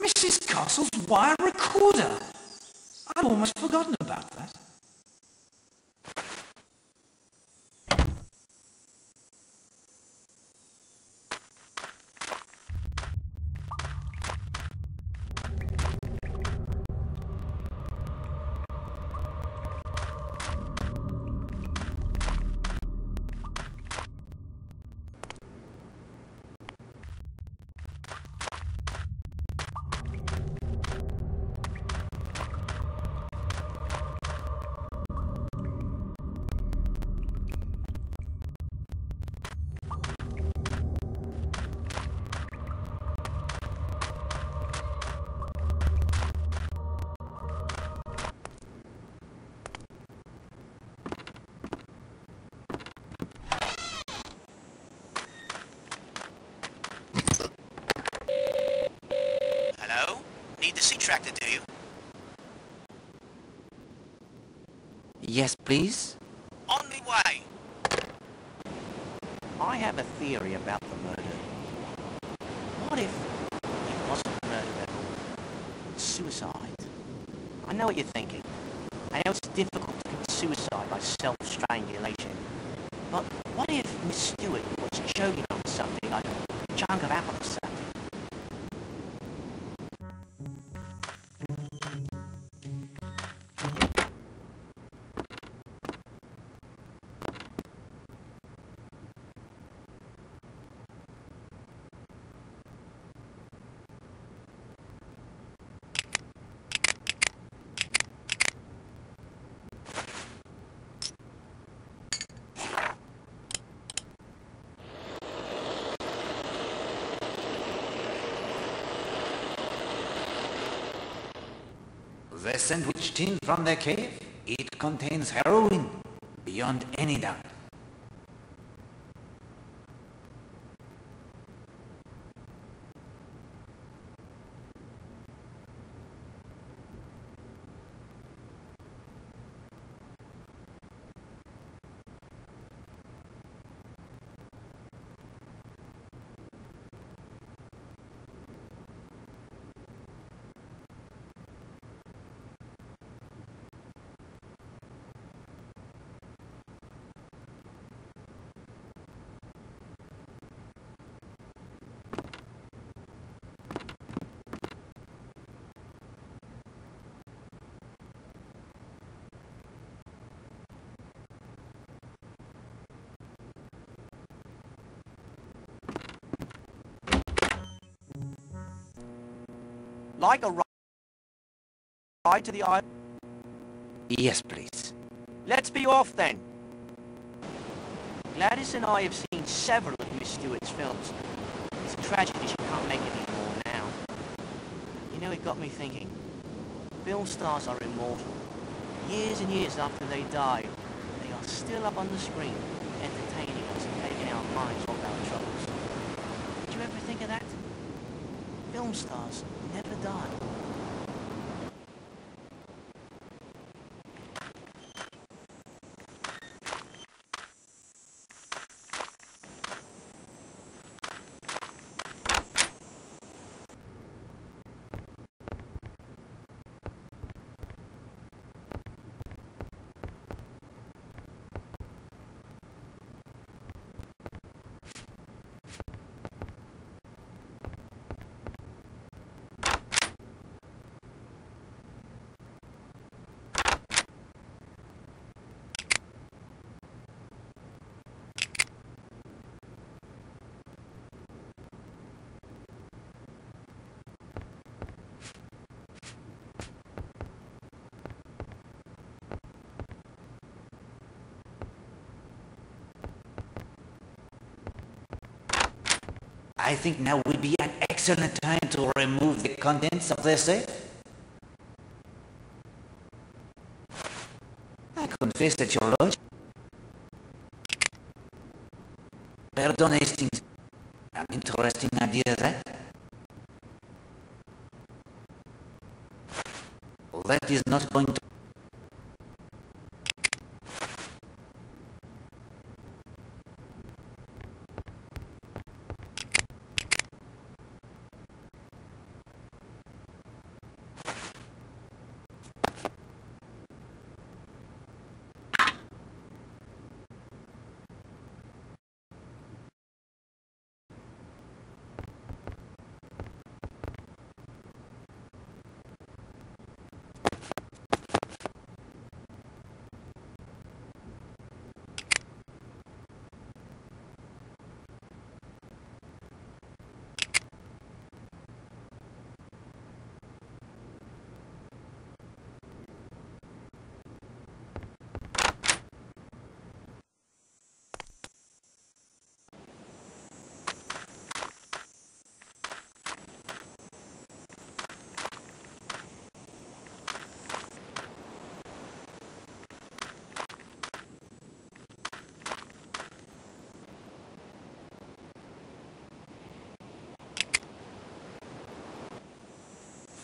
Mrs. Castle's wire recorder! I'd almost forgotten about that. Need the sea tractor, do you? Yes, please. On me way. I have a theory about the murder. What if it wasn't murder at all? Suicide. I know what you're thinking. I know it's difficult to commit suicide by self-strangulation. But what if Miss Stewart was choking on something like a chunk of apple or something? The sandwich tin from the cave, it contains heroin, beyond any doubt. Like a ride to the island? Yes, please. Let's be off then. Gladys and I have seen several of Miss Stewart's films. It's a tragedy she can't make any more now. You know, it got me thinking. Film stars are immortal. Years and years after they die, they are still up on the screen, entertaining us and taking our minds off our troubles. Did you ever think of that? Film stars never die. I think now would be an excellent time to remove the contents of the safe. I confess that your lordship. Pardon, Hastings. An interesting idea, that. That is not going to.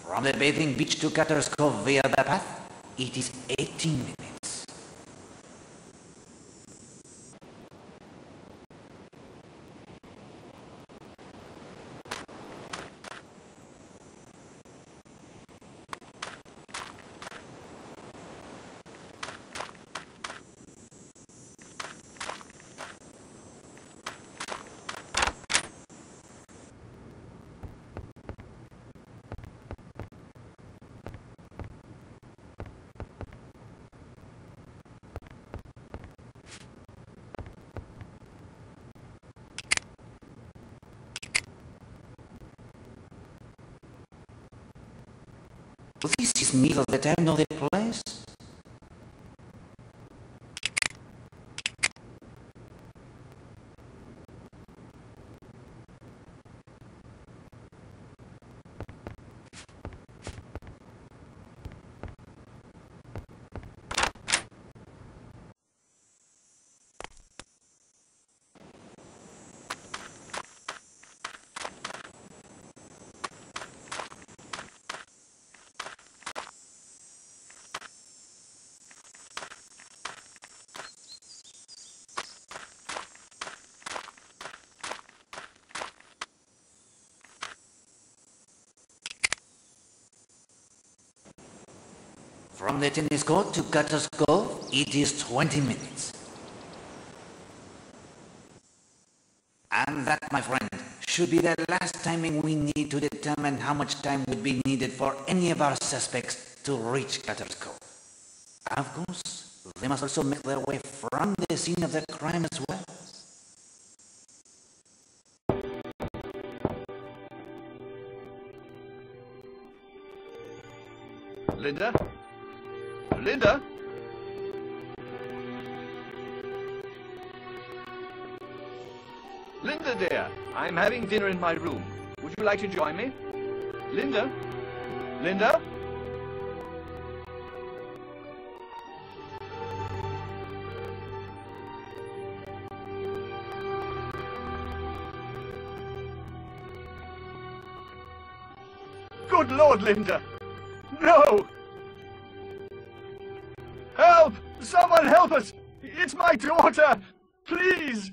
From the bathing beach to Cutter's Cove via the path, it is 18 minutes. This is neither the time nor the place. From the tennis court to Cutter's Cove, it is 20 minutes. And that, my friend, should be the last timing we need to determine how much time would be needed for any of our suspects to reach Cutter's Cove. Of course, they must also make their way from the scene of the crime as well. Linda? Linda? Linda, dear, I'm having dinner in my room. Would you like to join me? Linda? Linda? Good Lord, Linda! No! Help! Someone help us! It's my daughter! Please!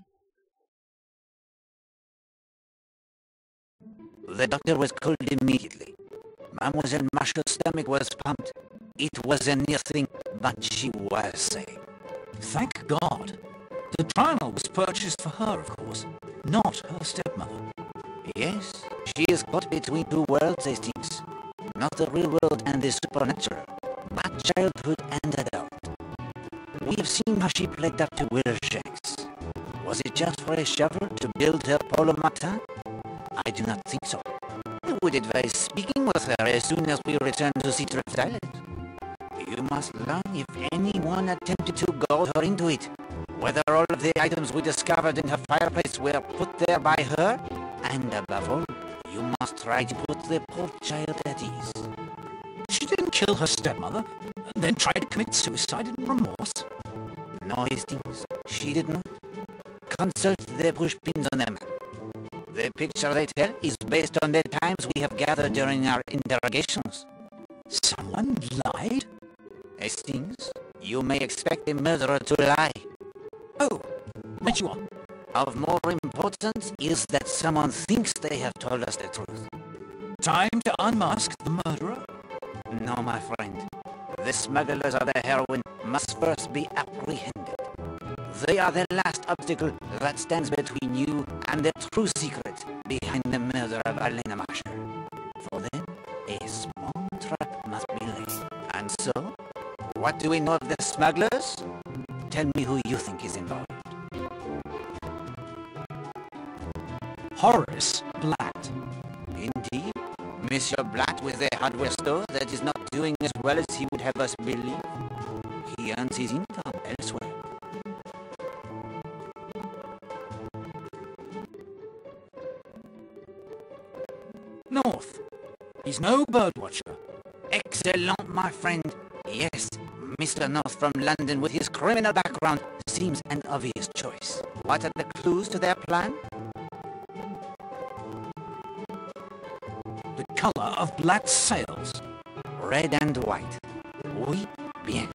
The doctor was called immediately. Mademoiselle Marshall's stomach was pumped. It was a near thing, but she was safe. Thank God. The trial was purchased for her, of course, not her stepmother. Yes, she is caught between two worlds, Hastings. Not the real world and the supernatural, but childhood and adult. We have seen how she played up to Will Shanks. Was it just for a shovel to build her Polo Martin? I do not think so. I would advise speaking with her as soon as we return to Cedar Island. You must learn if anyone attempted to goad her into it, whether all of the items we discovered in her fireplace were put there by her, and above all, you must try to put the poor child at ease. She didn't kill her stepmother, and then try to commit suicide in remorse. No, Hastings, she did not. Consult the pushpins on them. The picture they tell is based on the times we have gathered during our interrogations. Someone lied? Hastings, you may expect a murderer to lie. Oh, but you are. Of more importance is that someone thinks they have told us the truth. Time to unmask the murderer? No, my friend. The smugglers of the heroin must first be apprehended. They are the last obstacle that stands between you and the true secret behind the murder of Elena Marshall. For them, a small trap must be laid. And so, what do we know of the smugglers? Tell me who you think is involved. Horace Blatt. Indeed, Monsieur Blatt with a hardware store that is not doing as well as he would have us believe. He earns his income elsewhere. North. He's no birdwatcher. Excellent, my friend. Yes, Mr. North from London with his criminal background seems an obvious choice. What are the clues to their plan? The color of black sails. Red and white. Oui, bien.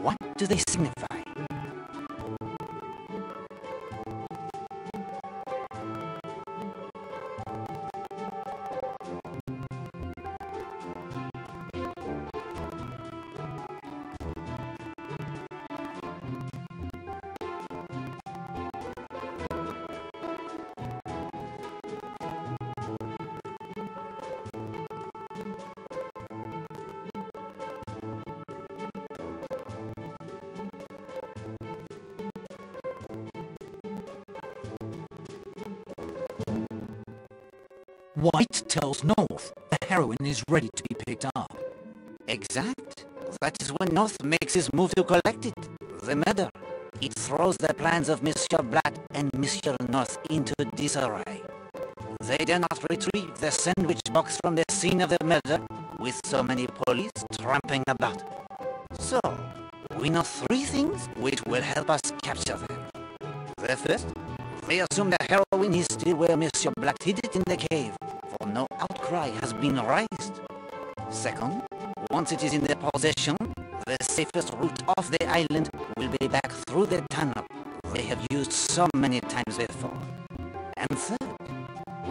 What do they signify? White tells North the heroine is ready to be picked up. Exact. That is when North makes his move to collect it. The murder. It throws the plans of Monsieur Blatt and Monsieur North into disarray. They dare not retrieve the sandwich box from the scene of the murder, with so many police tramping about. So, we know three things which will help us capture them. The first, they assume the heroine is still where Monsieur Blatt hid it in the cave, for no outcry has been raised. Second, once it is in their possession, the safest route off the island will be back through the tunnel they have used so many times before. And third,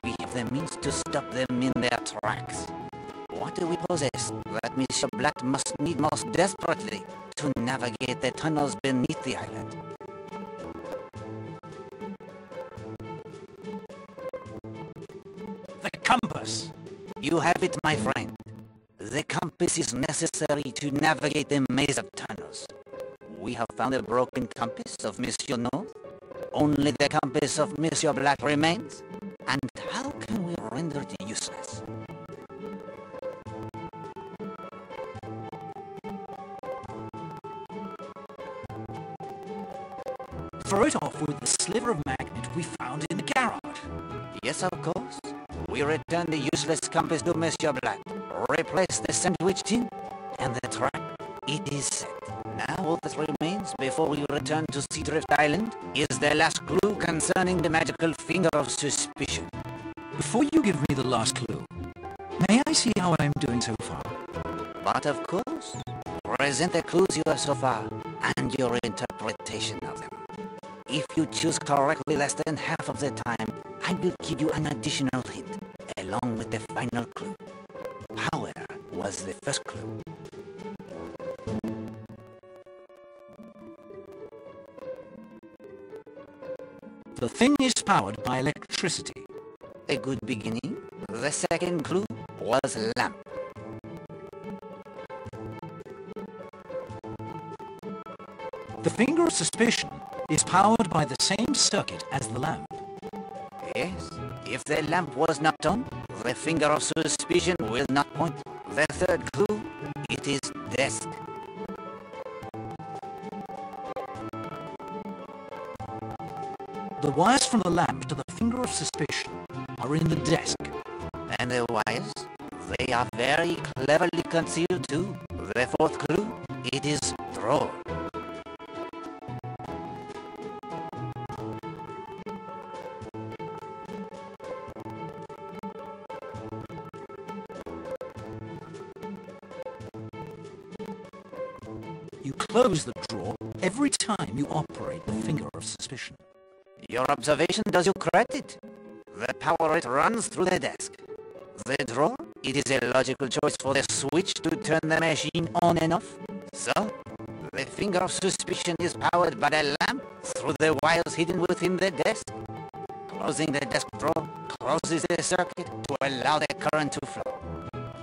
we have the means to stop them in their tracks. What do we possess that Monsieur Blatt must need most desperately to navigate the tunnels beneath the island? The compass! You have it, my friend. The compass is necessary to navigate the maze of tunnels. We have found a broken compass of Monsieur North. Only the compass of Monsieur Blatt remains. And how can we render it useless? Throw it off with the sliver of magnet we found in the garage. Yes, of course. We return the useless compass to Monsieur Blatt, replace the sandwich tin, and the trap. It is set. Now all that remains before we return to Seadrift Island is the last clue concerning the magical finger of suspicion. Before you give me the last clue, may I see how I'm doing so far? But of course, present the clues you have so far, and your interpretation of them. If you choose correctly less than half of the time, I will give you an additional hint, along with the final clue. Power was the first clue. The thing is powered by electricity. A good beginning. The second clue was lamp. The finger of suspicion is powered by the same circuit as the lamp. Yes, if the lamp was not on, the finger of suspicion will not point. The third clue, it is desk. The wires from the lamp to the finger of suspicion are in the desk. And the wires, they are very cleverly concealed too. The fourth clue, it is drawer. You close the drawer every time you operate the finger of suspicion. Your observation does you credit. The power it runs through the desk. The drawer, it is a logical choice for the switch to turn the machine on and off. So, the finger of suspicion is powered by the lamp through the wires hidden within the desk. Closing the desk drawer closes the circuit to allow the current to flow.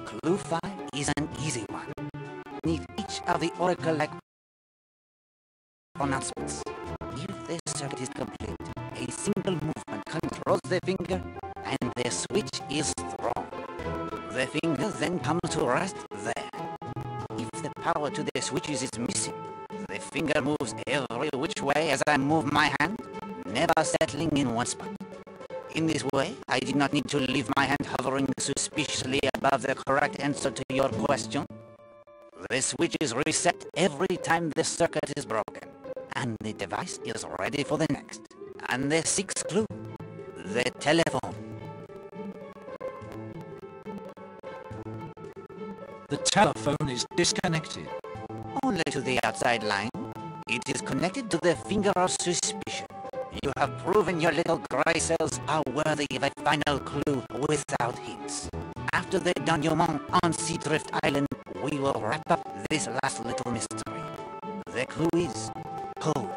Clue 5 is an easy one. Beneath each of the oracle-like pronouncements, if the circuit is complete, a single movement controls the finger and the switch is thrown. The finger then comes to rest there. If the power to the switches is missing, the finger moves every which way as I move my hand, never settling in one spot. In this way, I did not need to leave my hand hovering suspiciously above the correct answer to your question. The switch is reset every time the circuit is broken, and the device is ready for the next. And the sixth clue, the telephone. The telephone is disconnected. Only to the outside line. It is connected to the finger of suspicion. You have proven your little gray cells are worthy of a final clue without hints. After the denouement on Seadrift Island, we will wrap up this last little mystery. The clue is code.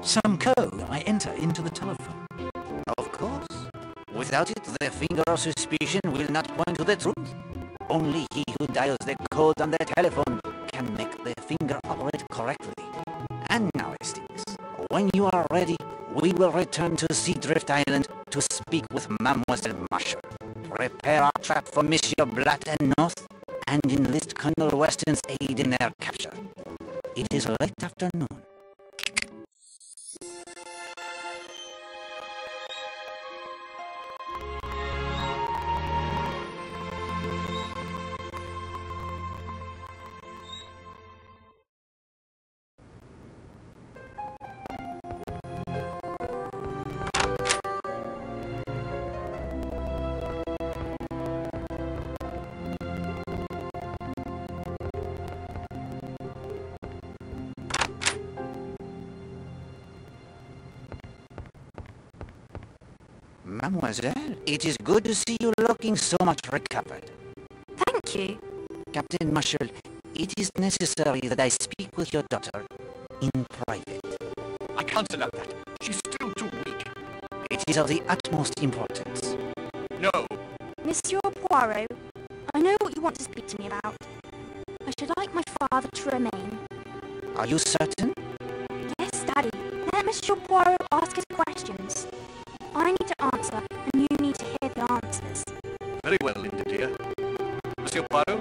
Some code I enter into the telephone. Of course. Without it, the finger of suspicion will not point to the truth. Only he who dials the code on the telephone can make the finger operate correctly. And now, Hastings, when you are ready, we will return to Seadrift Island to speak with Mademoiselle Marshall. Prepare our trap for Monsieur Blatt and North, and enlist Colonel Weston's aid in their capture. It is late afternoon. Mademoiselle, it is good to see you looking so much recovered. Thank you. Captain Marshall, it is necessary that I speak with your daughter in private. I can't allow that. She's still too weak. It is of the utmost importance. No. Monsieur Poirot, I know what you want to speak to me about. I should like my father to remain. Are you certain? Yes, Daddy. Let Monsieur Poirot ask his questions. I need to answer, and you need to hear the answers. Very well, Linda, dear. Monsieur Poirot?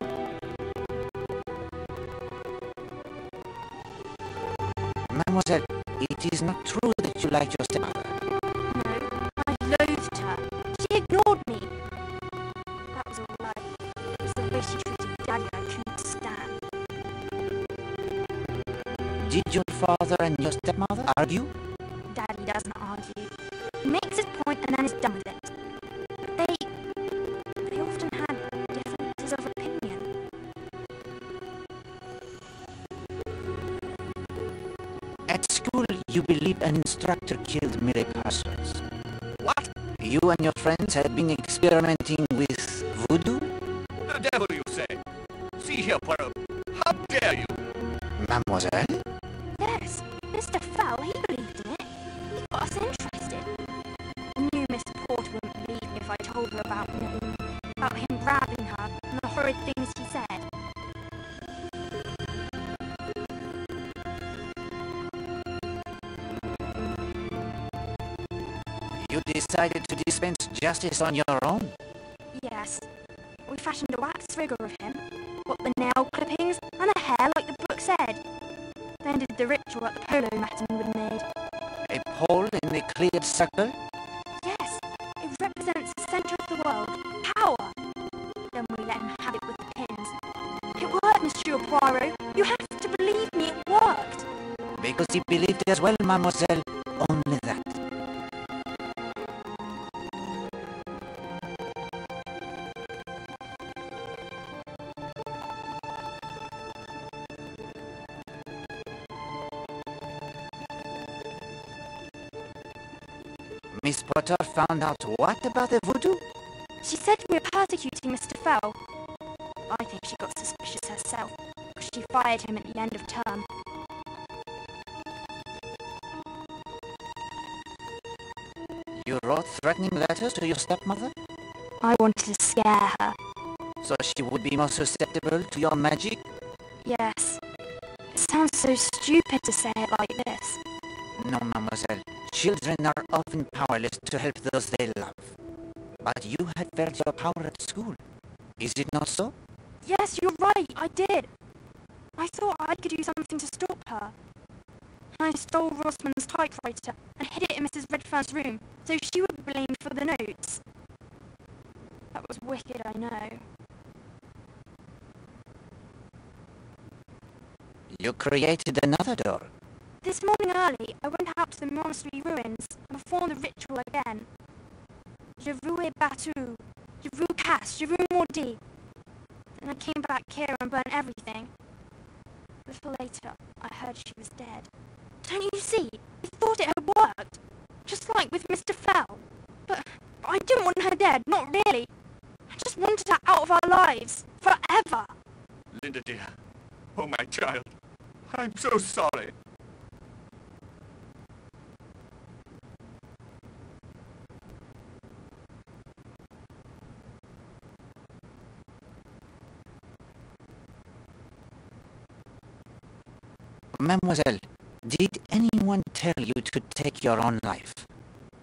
Mademoiselle, it is not true that you like your stepmother. No, I loathed her. She ignored me. That was all right. It was the way she treated Daddy I couldn't stand. Did your father and your stepmother argue? Daddy doesn't argue. He makes his point and then is done with it. But they often had differences of opinion. At school, you believe an instructor killed Millie Parsons. What? You and your friends had been experimenting with voodoo? The devil, you say? See here, Poirot. How dare you? Mademoiselle? Yes, Mr. Fell, he believed in it. He got us interested. I knew Mr. Porter wouldn't believe me if I told her about him grabbing her and the horrid things he said. You decided to dispense justice on your own? Yes, we fashioned a wax figure of him, got the nail clippings and the hair like the book said. Then did the ritual at the polo mat and would made. A pole in the cleared circle? Yes, it represents the centre of the world, power. Then we let him have it with the pins. It worked, Monsieur Poirot. You have to believe me, it worked. Because he believed as well, mademoiselle. Only that. Miss Potter found out what about the voodoo? She said we were persecuting Mr. Fell. I think she got suspicious herself, because she fired him at the end of term. You wrote threatening letters to your stepmother? I wanted to scare her. So she would be more susceptible to your magic? Yes. It sounds so stupid to say it like this. No, mademoiselle. Children are often powerless to help those they love. But you had felt your power at school. Is it not so? Yes, you're right, I did. I thought I could do something to stop her. I stole Rossman's typewriter and hid it in Mrs. Redfern's room, so she would be blamed for the notes. That was wicked, I know. You created another door. This morning early, I went out to the monastery ruins and performed the ritual again. Je vous ai battu, je vous casse, je vous maudis. The and I came back here and burnt everything. A little later, I heard she was dead. Don't you see? I thought it had worked. Just like with Mr. Fell. But I didn't want her dead, not really. I just wanted her out of our lives. Forever. Linda, dear. Oh, my child. I'm so sorry. Mademoiselle, did anyone tell you to take your own life?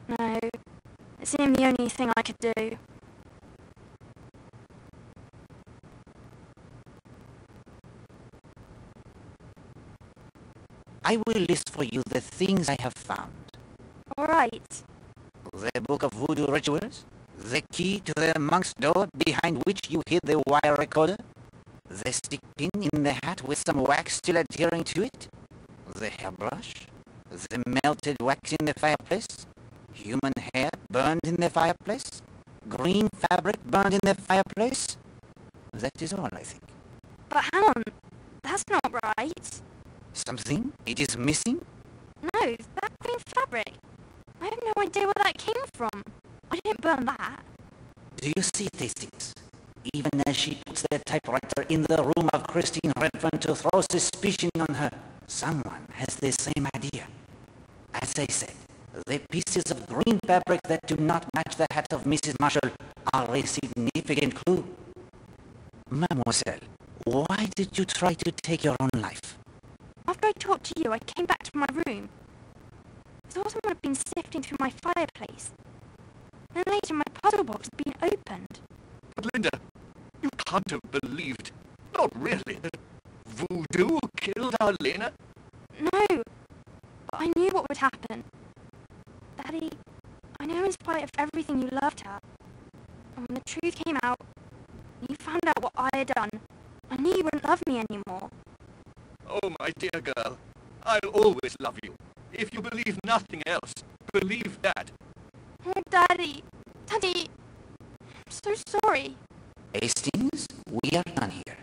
No, it seemed the only thing I could do. I will list for you the things I have found. All right. The book of voodoo rituals, the key to the monk's door behind which you hid the wire recorder, the stick pin in the hat with some wax still adhering to it, the hairbrush, the melted wax in the fireplace, human hair burned in the fireplace, green fabric burned in the fireplace. That is all, I think. But hang on, that's not right. Something? It is missing? No, that green fabric. I have no idea where that came from. I didn't burn that. Do you see these things? Even as she puts the typewriter in the room of Christine Redfern to throw suspicion on her, someone has the same idea. As I said, the pieces of green fabric that do not match the hat of Mrs. Marshall are a significant clue. Mademoiselle, why did you try to take your own life? After I talked to you, I came back to my room. I thought someone had been sifting through my fireplace. Then later my puzzle box had been opened. But Linda, you can't have believed, not really, that voodoo killed our Lena? No, but I knew what would happen. Daddy, I know in spite of everything you loved her. And when the truth came out, you found out what I had done, I knew you wouldn't love me anymore. Oh, my dear girl, I'll always love you. If you believe nothing else, believe that. Oh, Daddy, Daddy, I'm so sorry. Hastings, we are done here.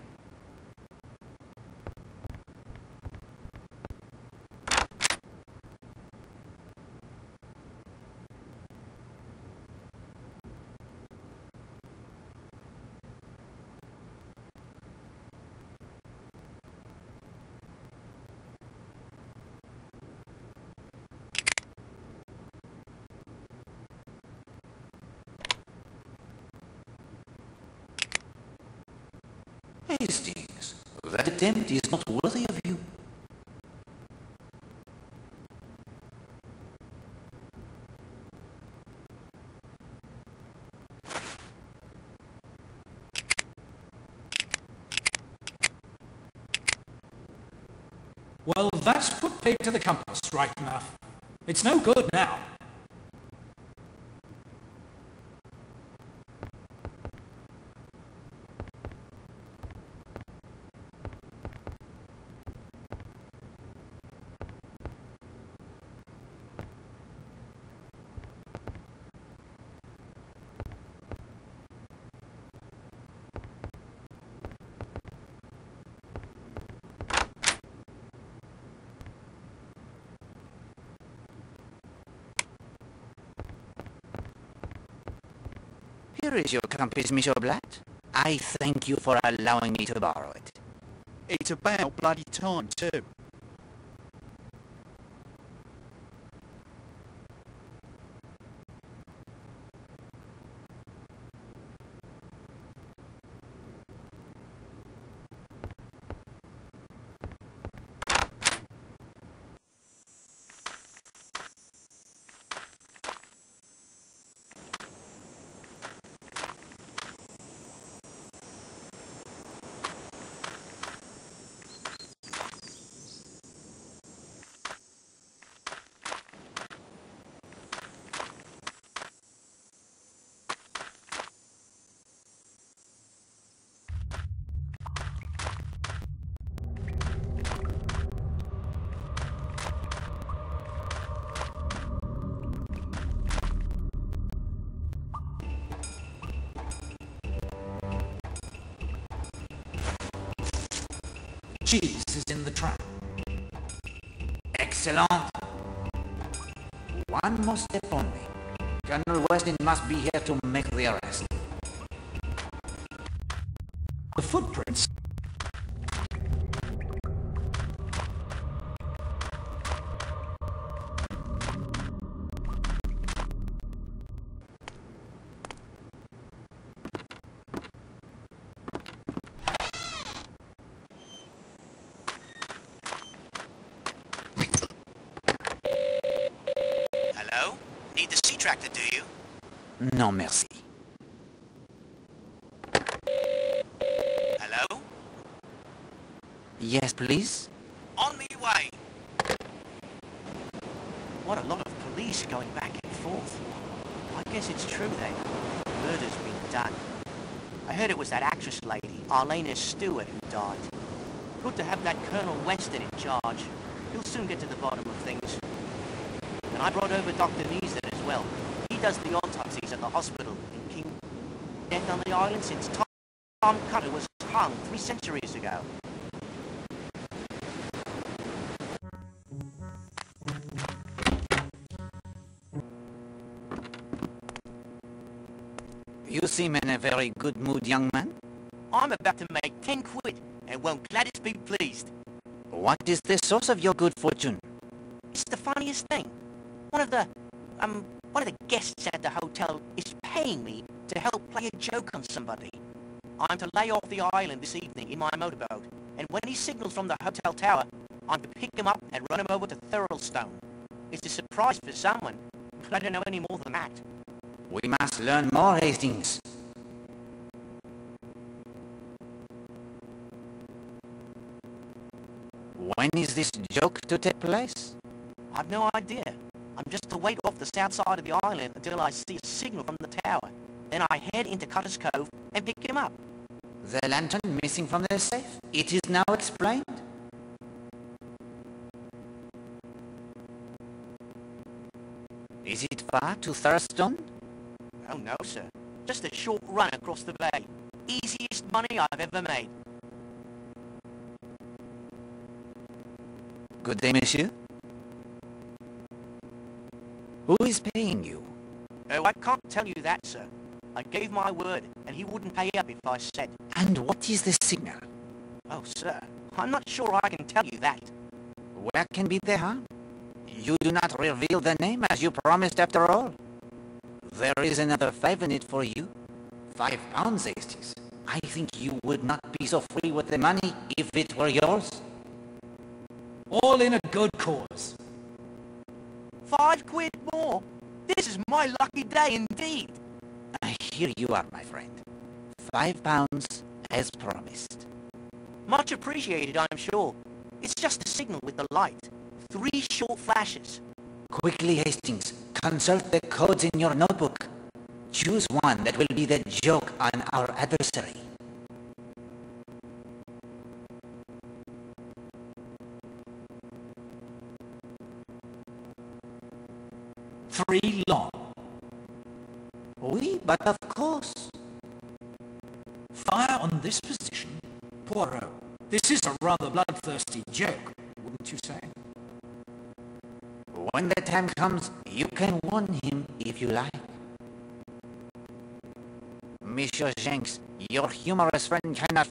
Hastings, that attempt is not worthy of you. Well, that's put pig to the compass, right enough. It's no good now. Here is your compass, Monsieur Blatt. I thank you for allowing me to borrow it. It's about bloody time, too. cheese is in the trap. Excellent. One more step only. Colonel Weston must be here to make the arrest. The footprints. Hello? Need the sea tractor, do you? No, merci. Hello? Yes, please? On me way. What a lot of police going back and forth. I guess it's true then. Murder's been done. I heard it was that actress lady, Arlena Stewart, who died. Good to have that Colonel Weston in charge. He'll soon get to the bottom of things. And I brought over Dr. Neeson as well. He does the autopsies at the hospital in King. Death on the island since Tom Cutter was hung 3 centuries ago. You seem in a very good mood, young man. I'm about to make 10 quid, and won't Gladys be pleased? What is the source of your good fortune? It's the funniest thing. One of the guests at the hotel is paying me to help play a joke on somebody. I'm to lay off the island this evening in my motorboat, and when he signals from the hotel tower, I'm to pick him up and run him over to Thurlestone. It's a surprise for someone, but I don't know any more than that. We must learn more, Hastings. When is this joke to take place? I've no idea. I'm just to wait off the south side of the island until I see a signal from the tower. Then I head into Cutter's Cove and pick him up. The lantern missing from the safe? It is now explained? Is it far to Thurstone? Oh no, sir. Just a short run across the bay. Easiest money I've ever made. Good day, monsieur. Who is paying you? Oh, I can't tell you that, sir. I gave my word, and he wouldn't pay up if I said. And what is the signal? Oh, sir, I'm not sure I can tell you that. Where can be the harm? You do not reveal the name as you promised after all. There is another 5 in it for you. £5, Hastings. I think you would not be so free with the money if it were yours. All in a good cause. 5 quid more? This is my lucky day indeed. Here you are, my friend. £5 as promised. Much appreciated, I'm sure. It's just a signal with the light. 3 short flashes. Quickly, Hastings. Consult the codes in your notebook. Choose one that will be the joke on our adversary. Three long. Oui, but of course. Fire on this position. Poirot, this is a rather bloodthirsty joke, wouldn't you say? When the time comes, you can warn him if you like. Monsieur Jenks, your humorous friend cannot